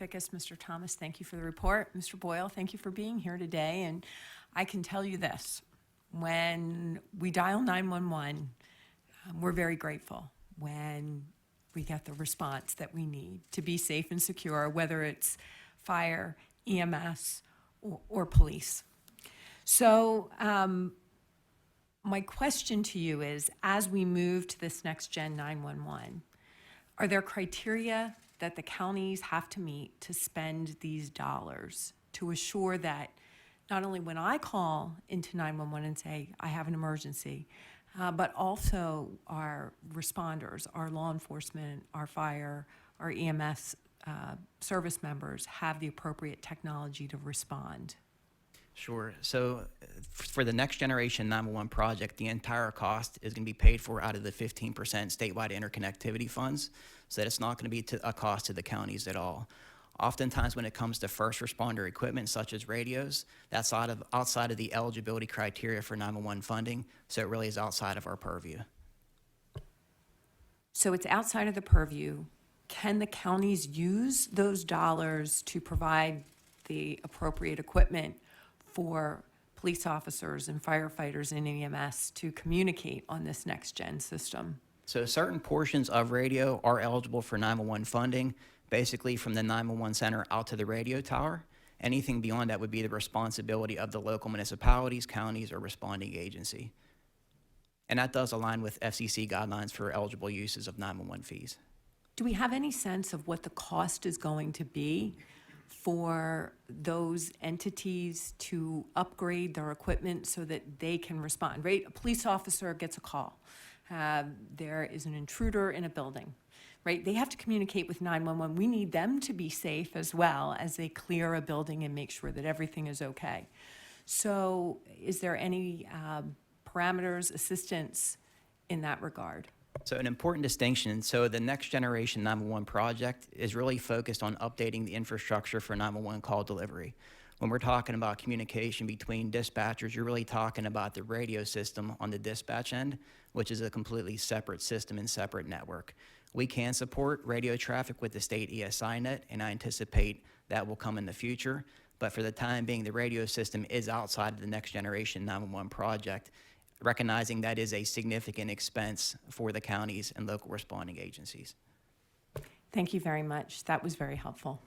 Fickus, Mr. Thomas, thank you for the report. Mr. Boyle, thank you for being here today. And I can tell you this, when we dial 911, we're very grateful when we get the response that we need to be safe and secure, whether it's fire, EMS, or police. So my question to you is, as we move to this next gen 911, are there criteria that the counties have to meet to spend these dollars to assure that not only when I call into 911 and say I have an emergency, but also our responders, our law enforcement, our fire, our EMS service members have the appropriate technology to respond? Sure. So for the Next Generation 911 project, the entire cost is going to be paid for out of the 15% statewide interconnectivity funds, so that it's not going to be a cost to the counties at all. Oftentimes when it comes to first responder equipment such as radios, that's outside of the eligibility criteria for 911 funding, so it really is outside of our purview. So it's outside of the purview. Can the counties use those dollars to provide the appropriate equipment for police officers and firefighters and EMS to communicate on this next gen system? So certain portions of radio are eligible for 911 funding, basically from the 911 center out to the radio tower. Anything beyond that would be the responsibility of the local municipalities, counties, or responding agency. And that does align with FCC guidelines for eligible uses of 911 fees. Do we have any sense of what the cost is going to be for those entities to upgrade their equipment so that they can respond, right? A police officer gets a call. There is an intruder in a building, right? They have to communicate with 911. We need them to be safe as well as they clear a building and make sure that everything is okay. So is there any parameters, assistance in that regard? So an important distinction, so the Next Generation 911 project is really focused on updating the infrastructure for 911 call delivery. When we're talking about communication between dispatchers, you're really talking about the radio system on the dispatch end, which is a completely separate system and separate network. We can support radio traffic with the state ESI net, and I anticipate that will come in the future. But for the time being, the radio system is outside of the Next Generation 911 project, recognizing that is a significant expense for the counties and local responding agencies. Thank you very much. That was very helpful.